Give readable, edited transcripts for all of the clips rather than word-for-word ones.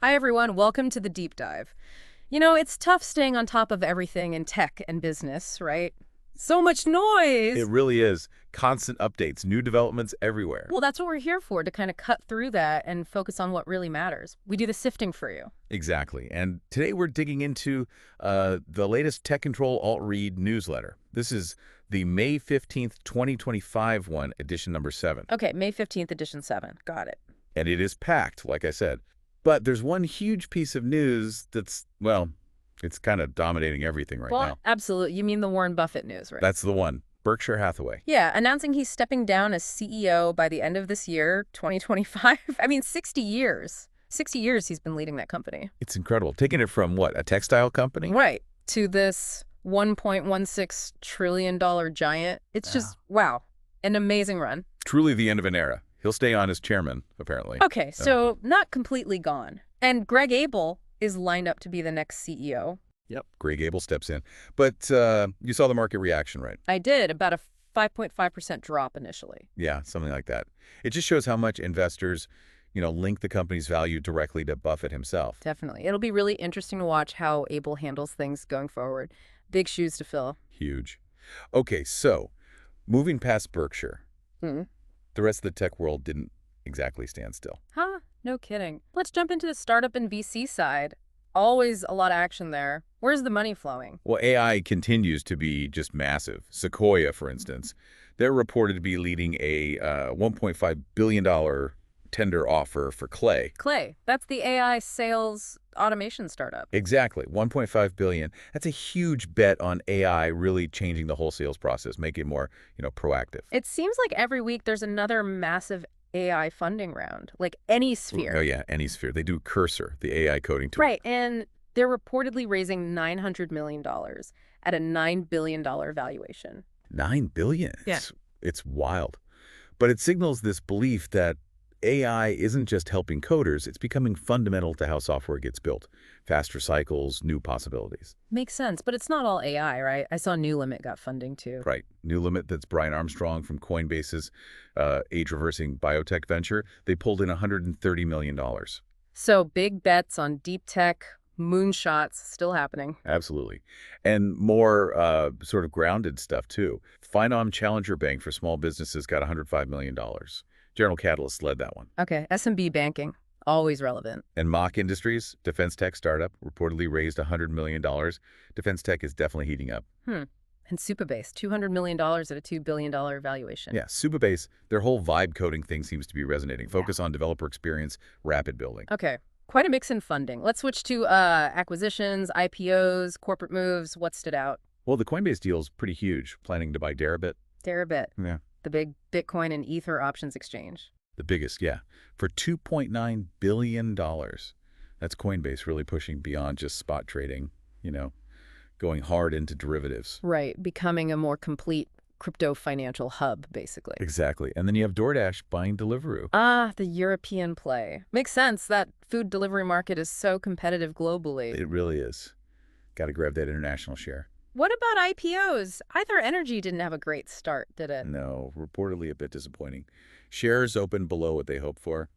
Hi, everyone. Welcome to the deep dive. It's tough staying on top of everything in tech and business, right? So much It noise. really is. Constant updates, new developments everywhere. Well, that's what we're here for, to kind of cut through that and focus on what really matters. We do the sifting for you. Exactly. And today we're digging into the latest Tech Ctrl+Alt+Read newsletter. This is the May 15th, 2025 one, edition number 7. Okay, May 15th, edition 7. Got it. And it is packed, like I said. But there's one huge piece of news that's, well, it's kind of dominating everything right now. Absolutely. You mean the Warren Buffett news, right? That's the one. Berkshire Hathaway. Yeah, announcing he's stepping down as CEO by the end of this year, 2025. I mean, 60 years. 60 years he's been leading that company. It's incredible. Taking it from, what, a textile company? Right. To this $1.16 trillion giant. It's just, wow, an amazing run. Truly the end of an era. He'll stay on as chairman, apparently. Okay, so not completely gone. And Greg Abel is lined up to be the next CEO. Yep. Greg Abel steps in. But you saw the market reaction, right? I did, about a 5.5% drop initially. Yeah, something like that. It just shows how much investors, link the company's value directly to Buffett himself. Definitely. It'll be really interesting to watch how Abel handles things going forward. Big shoes to fill. Huge. Okay, so moving past Berkshire, the rest of the tech world didn't exactly stand still. Huh? No kidding. Let's jump into the startup and VC side. Always a lot of action there. Where's the money flowing? Well, AI continues to be just massive. Sequoia, for instance, they're reported to be leading a $1.5 billion tender offer for Clay. Clay. That's the AI sales automation startup. Exactly. $1.5 billion. That's a huge bet on AI really changing the whole sales process, making it more, proactive. It seems like every week there's another massive AI funding round, like AnySphere. Oh, yeah, AnySphere. They do Cursor, the AI coding tool. Right, and they're reportedly raising $900 million at a $9 billion valuation. $9 billion? Yeah. It's wild. But it signals this belief that AI isn't just helping coders, it's becoming fundamental to how software gets built. Faster cycles, new possibilities. Makes sense, but it's not all AI, right? I saw New Limit got funding too. Right. New Limit, that's Brian Armstrong from Coinbase's age-reversing biotech venture. They pulled in $130 million. So big bets on deep tech, moonshots still happening. Absolutely. And more sort of grounded stuff, too. Phenom Challenger Bank for small businesses got $105 million. General Catalyst led that one. Okay, SMB banking, always relevant. And Mach Industries, defense tech startup, reportedly raised $100 million. Defense tech is definitely heating up. And Supabase, $200 million at a $2 billion valuation. Yeah, Supabase, their whole vibe coding thing seems to be resonating. Focus on developer experience, rapid building. Okay, quite a mix in funding. Let's switch to acquisitions, IPOs, corporate moves. What stood out? Well, the Coinbase deal is pretty huge. Planning to buy 𝗪𝗫. 𝗪𝗫. Yeah. The big Bitcoin and Ether options exchange. The biggest, yeah. For $2.9 billion. That's Coinbase really pushing beyond just spot trading, going hard into derivatives. Right, becoming a more complete crypto financial hub, basically. Exactly. And then you have DoorDash buying Deliveroo. Ah, the European play. Makes sense. That food delivery market is so competitive globally. It really is. Got to grab that international share. What about IPOs? Either Energy didn't have a great start, did it? No, reportedly a bit disappointing. Shares open below what they hoped for.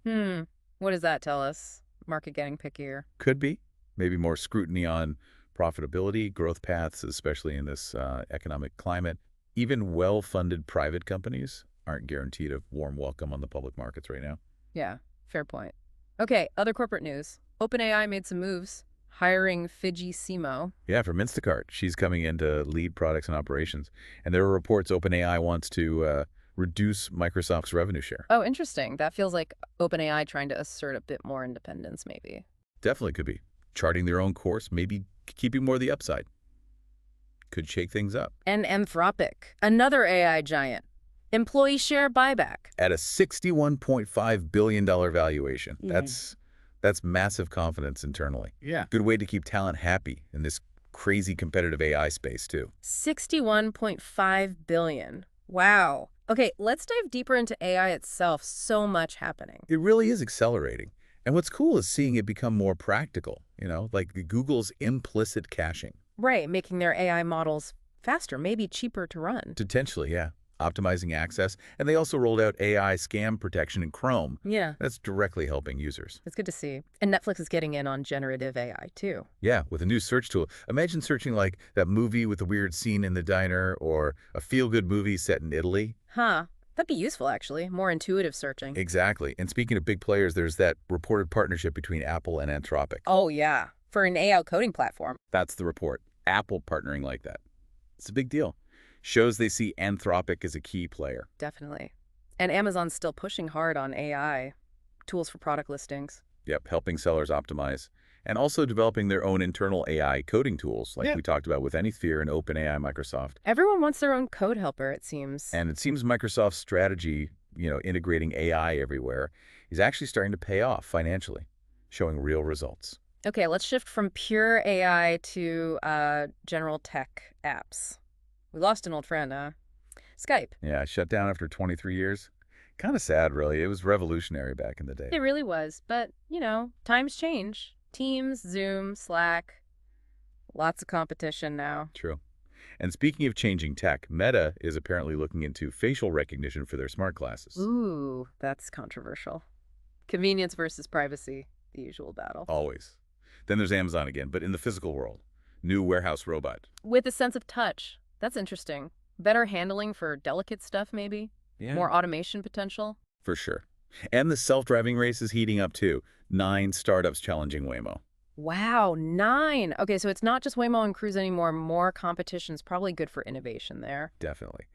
What does that tell us? Market getting pickier? Could be. Maybe more scrutiny on profitability, growth paths, especially in this economic climate. Even well-funded private companies aren't guaranteed a warm welcome on the public markets right now. Yeah, fair point. Okay, other corporate news. OpenAI made some moves, hiring Fidji Simo. Yeah, from Instacart. She's coming in to lead products and operations. And there are reports OpenAI wants to reduce Microsoft's revenue share. Oh, interesting. That feels like OpenAI trying to assert a bit more independence, maybe. Definitely could be. Charting their own course, maybe keeping more of the upside. Could shake things up. And Anthropic, another AI giant. Employee share buyback. At a $61.5 billion valuation. Yeah. That's massive confidence internally. Yeah. Good way to keep talent happy in this crazy competitive AI space, too. $61.5 billion. Wow. Okay, let's dive deeper into AI itself. So much happening. It really is accelerating. And what's cool is seeing it become more practical, like Google's implicit caching. Right, making their AI models faster, maybe cheaper to run. Potentially, yeah. optimizing access, and they also rolled out AI scam protection in Chrome. Yeah, That's directly helping users. it's good to see. And Netflix is getting in on generative AI, too. Yeah, with a new search tool. Imagine searching like that movie with the weird scene in the diner or a feel-good movie set in Italy. Huh. That'd be useful, actually. More intuitive searching. Exactly. And speaking of big players, there's that reported partnership between Apple and Anthropic. Oh, yeah. For an AI coding platform. That's the report. Apple partnering like that. It's a big deal. Shows they see Anthropic as a key player. Definitely. And Amazon's still pushing hard on AI, tools for product listings. Yep, helping sellers optimize. And also developing their own internal AI coding tools, like we talked about with AnySphere and OpenAI Microsoft. Everyone wants their own code helper, it seems. And it seems Microsoft's strategy, integrating AI everywhere, is actually starting to pay off financially, showing real results. Okay, let's shift from pure AI to general tech apps. We lost an old friend, Skype. Yeah, shut down after 23 years. Kind of sad, really. It was revolutionary back in the day. It really was, but, times change. Teams, Zoom, Slack, lots of competition now. True. And speaking of changing tech, Meta is apparently looking into facial recognition for their smart glasses. Ooh, that's controversial. Convenience versus privacy, the usual battle. Always. Then there's Amazon again, but in the physical world. New warehouse robot. With a sense of touch. That's interesting. Better handling for delicate stuff, maybe? Yeah. More automation potential? For sure. And the self-driving race is heating up, too. 9 startups challenging Waymo. Wow, 9. Okay, so it's not just Waymo and Cruise anymore. More competition's probably good for innovation there. Definitely.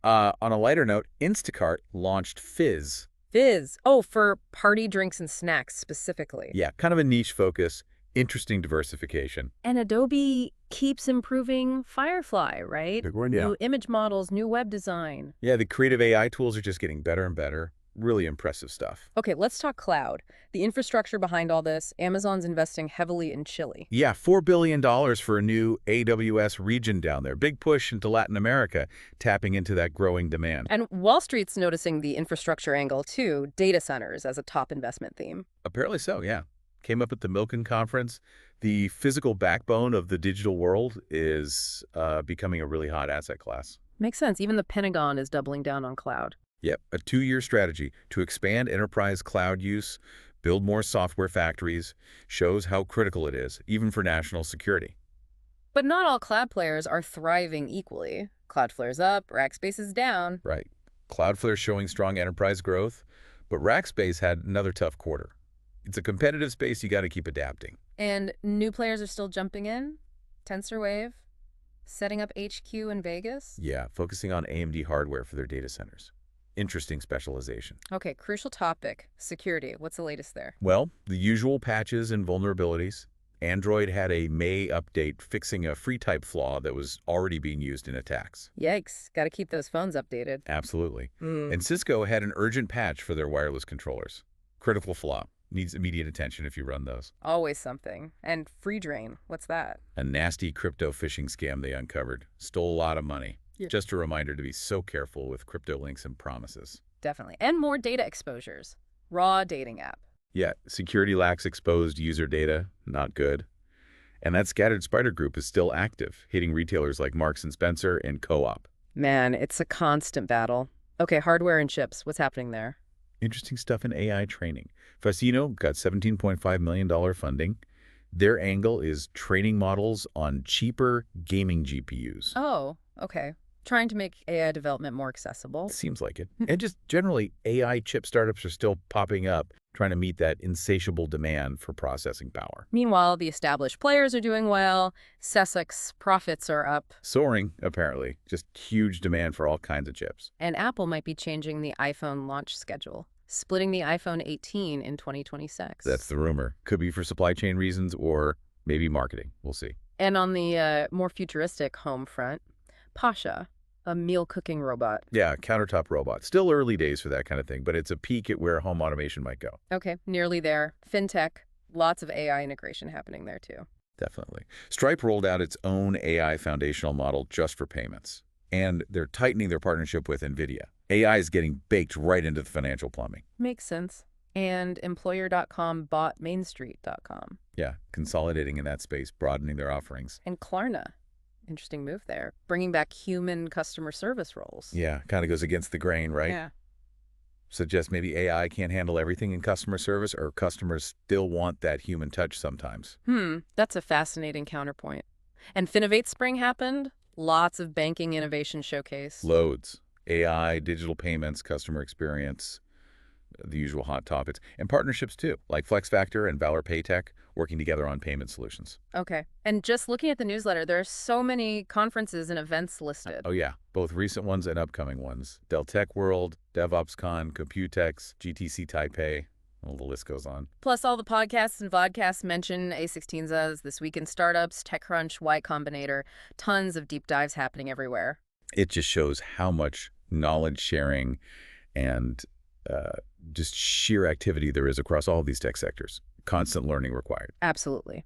On a lighter note, Instacart launched Fizz. Fizz. Oh, for party drinks and snacks specifically. Yeah, kind of a niche focus. Interesting diversification. And Adobe keeps improving Firefly, right? Big one, yeah. New image models, new web design. Yeah, the creative AI tools are just getting better and better. Really impressive stuff. Okay, let's talk cloud. The infrastructure behind all this, Amazon's investing heavily in Chile. Yeah, $4 billion for a new AWS region down there. Big push into Latin America, tapping into that growing demand. And Wall Street's noticing the infrastructure angle, too, data centers as a top investment theme. Apparently so, yeah. Came up at the Milken conference. The physical backbone of the digital world is becoming a really hot asset class. Makes sense. Even the Pentagon is doubling down on cloud. Yep, a 2-year strategy to expand enterprise cloud use, build more software factories, shows how critical it is, even for national security. But not all cloud players are thriving equally. Cloudflare's up, Rackspace is down. Right. Cloudflare showing strong enterprise growth, but Rackspace had another tough quarter. It's a competitive space you got to keep adapting. And new players are still jumping in? TensorWave? Setting up HQ in Vegas? Yeah, focusing on AMD hardware for their data centers. Interesting specialization. Okay, crucial topic. Security. What's the latest there? Well, the usual patches and vulnerabilities. Android had a May update fixing a free type flaw that was already being used in attacks. Yikes. Got to keep those phones updated. Absolutely. And Cisco had an urgent patch for their wireless controllers. Critical flaw. Needs immediate attention if you run those. Always something. And free drain. What's that? A nasty crypto phishing scam they uncovered. Stole a lot of money. Yeah. Just a reminder to be so careful with crypto links and promises. Definitely. And more data exposures. Raw dating app. Yeah, security lacks exposed user data. Not good. And that scattered spider group is still active, hitting retailers like Marks & Spencer and Co-op. Man, it's a constant battle. Okay, hardware and chips. What's happening there? Interesting stuff in AI training. Fasino got $17.5 million funding. Their angle is training models on cheaper gaming GPUs. Oh, okay. Trying to make AI development more accessible. Seems like it. And just generally, AI chip startups are still popping up, trying to meet that insatiable demand for processing power. Meanwhile, the established players are doing well. Sesak's profits are up. Soaring, apparently. Just huge demand for all kinds of chips. And Apple might be changing the iPhone launch schedule, splitting the iPhone 18 in 2026. That's the rumor. Could be for supply chain reasons or maybe marketing. We'll see. And on the more futuristic home front, Pasha, a meal cooking robot. Yeah, countertop robot. Still early days for that kind of thing, but it's a peek at where home automation might go. Okay, nearly there. Fintech, lots of AI integration happening there too. Definitely. Stripe rolled out its own AI foundational model just for payments, and they're tightening their partnership with NVIDIA. AI is getting baked right into the financial plumbing. Makes sense. And Employer.com bought MainStreet.com. Yeah, consolidating in that space, broadening their offerings. And Klarna, Interesting move there. Bringing back human customer service roles. Yeah, kind of goes against the grain, right? Yeah. Suggests maybe AI can't handle everything in customer service, or customers still want that human touch sometimes. That's a fascinating counterpoint. And Finovate Spring happened. Lots of banking innovation showcased. Loads. AI, digital payments, customer experience, the usual hot topics. And partnerships, too, like FlexFactor and Valor Paytech working together on payment solutions. Okay. And just looking at the newsletter, there are so many conferences and events listed. Oh, yeah. Both recent ones and upcoming ones. Dell Tech World, DevOpsCon, Computex, GTC Taipei. Well, the list goes on. Plus, all the podcasts and vodcasts mention A16Z's, This Week in Startups, TechCrunch, Y Combinator. Tons of deep dives happening everywhere. It just shows how much knowledge sharing and just sheer activity there is across all these tech sectors. Constant learning required. Absolutely.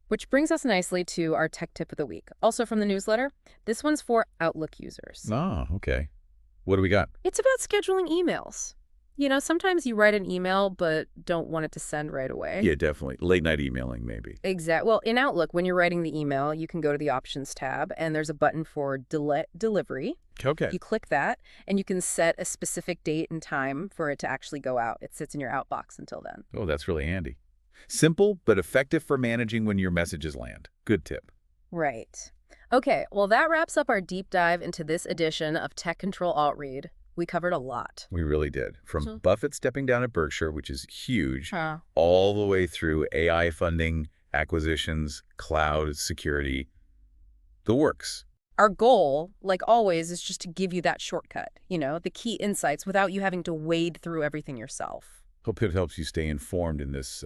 Which brings us nicely to our tech tip of the week. Also from the newsletter, this one's for Outlook users. Oh, okay. What do we got? It's about scheduling emails. You know, sometimes you write an email but don't want it to send right away. Yeah, definitely. Late night emailing, maybe. Exactly. Well, in Outlook, when you're writing the email, you can go to the Options tab, and there's a button for delivery. Okay. You click that, and you can set a specific date and time for it to actually go out. It sits in your outbox until then. Oh, that's really handy. Simple, but effective for managing when your messages land. Good tip. Right. Okay, well, that wraps up our deep dive into this edition of Tech Ctrl+Alt+Read. We covered a lot. We really did. From Buffett stepping down at Berkshire, which is huge, Huh. all the way through AI funding, acquisitions, cloud, security, the works. Our goal, like always, is just to give you that shortcut, you know, the key insights without you having to wade through everything yourself. Hope it helps you stay informed in this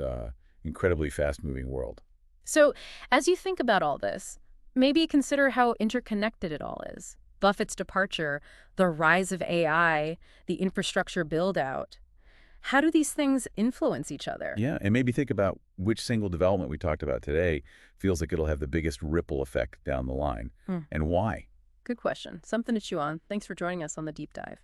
incredibly fast-moving world. So, as you think about all this, maybe consider how interconnected it all is. Buffett's departure, the rise of AI, the infrastructure build-out. How do these things influence each other? Yeah, and maybe think about which single development we talked about today feels like it'll have the biggest ripple effect down the line, and why. Good question. Something to chew on. Thanks for joining us on the deep dive.